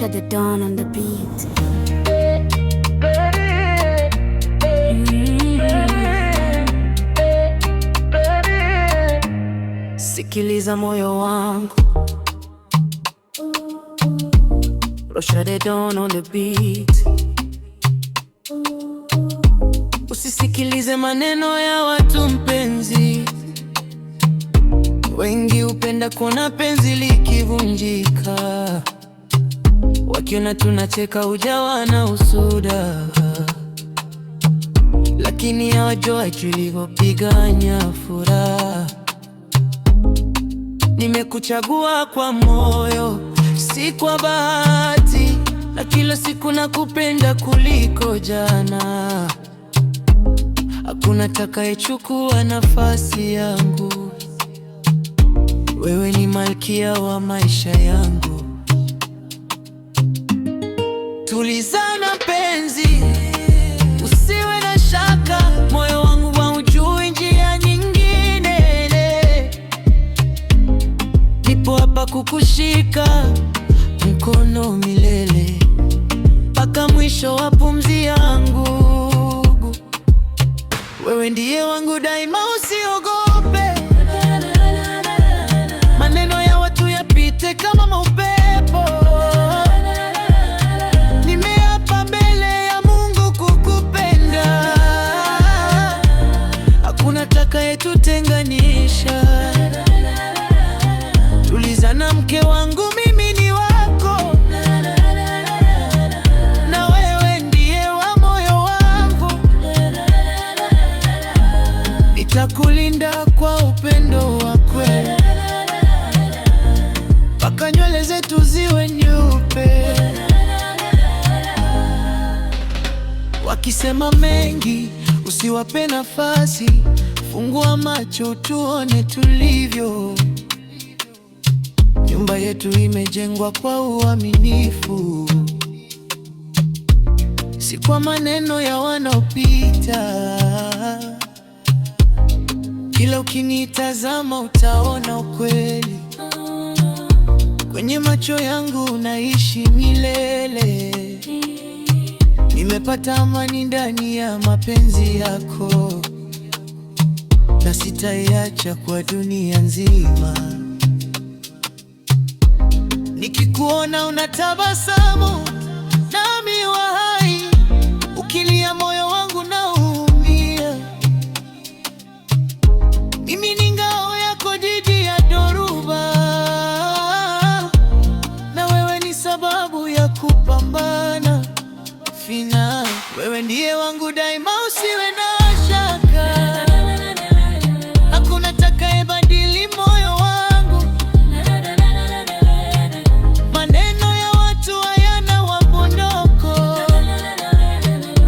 Shut the dawn on the beat. Sikiliza moyo wangu, shut the dawn on the beat. Usisikilize maneno ya watu mpenzi, wengi hupenda kuona penzi likivunjika, wakiona tunacheka hujawa na usuda, lakini hawajui tulivyopigania furaha. Nimekuchagua kwa moyo, si kwa bahati, na kila siku nakupenda kuliko jana. Hakuna atakayechukua nafasi yangu, wewe ni malkia wa maisha yangu. Tulizana penzi, usiwe na shaka, moyo wangu haujui njia nyingine. Nipo hapa kukushika mkono milele, mpaka mwisho wa pumzi yangu. Wewe ndiye wangu daima, usiogope maneno ya watu yapite kama maupepo. Nimeapa mbele ya Mungu kukupenda, hakuna atakayetutenganisha. Tulizana mke wangu, mimi ni wako, na wewe ndiye wa moyo wangu. Nitakulinda kwa upendo wa kweli, mpaka nywele zetu ziwe nyeupe. Wakisema mengi, usiwape nafasi, fungua macho tuone tulivyo. Nyumba yetu imejengwa kwa uaminifu, si kwa maneno ya wanaopita. Kila ukinitazama utaona ukweli, kwenye macho yangu unaishi milele. Nimepata amani ndani ya mapenzi yako, na sitaiacha kwa dunia nzima. Nikikuona unatabasamu, nami wa hai, ukilia moyo wangu naumia. Mimi ni ngao yako dhidi ya dhoruba, na wewe ni sababu ya kupambana fina. Wewe ndiye wangu daima, usiwe na shaka, hakuna atakayebadili moyo wangu. Maneno ya watu hayana wapondoko,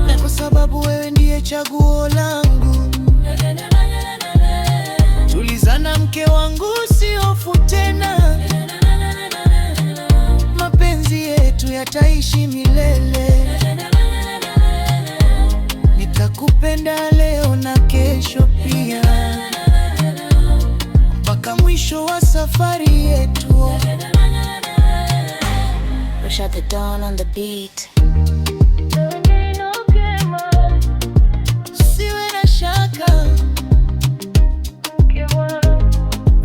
na kwa sababu wewe ndiye chaguo langu. Tulizana mke wangu, usihofu tena, mapenzi yetu yataishi milele. Nitakupenda leo na kesho pia, mpaka mwisho wa safari yetu. Shut the dawn on the beat. Usiwe na shaka,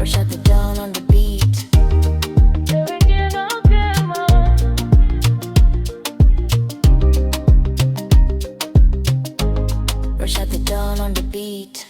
shut the dawn on the beat. Shut the dawn on the beat.